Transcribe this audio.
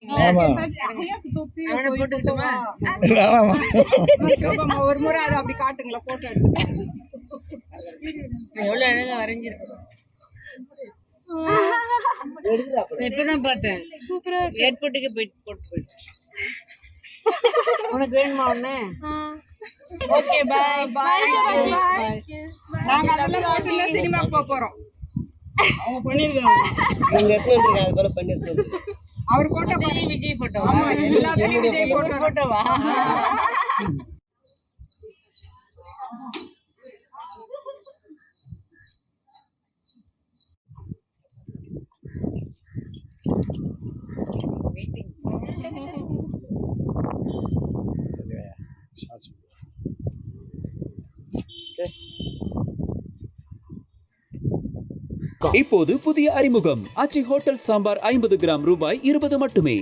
ஆமா அவனை போட்டுக்கிட்டோமா? ஆமா சோபம்மா ஒரு முறை அதை அப்படி காட்டுங்களா போட்டோ எடுத்து. எவ்வளவு அழகா வரைஞ்சிருக்கு. நான் இப்பதான் பார்த்தேன். சூப்பரா ஏர்போர்ட்டுக்கு போட்டு போயிட்டேன். உனக்கு வேணுமா ஒண்ணு? ஓகே பாய் பாய். நாங்க அதெல்லாம் போட்டுல சினிமாக்கு போறோம். அவங்க பண்ணிருக்காங்க நீங்க எடுத்து வந்திருக்காங்க அது போல பண்ணிருக்காங்க அவர் போட்டோ விஜய் போட்டோ. ஆமா எல்லாத்தையும் விஜய் போட்டோ போட்டோவா? இப்போது புதிய அறிமுகம் ஆச்சி ஹோட்டல் சாம்பார் 50 கிராம் ரூபாய் 20 மட்டுமே.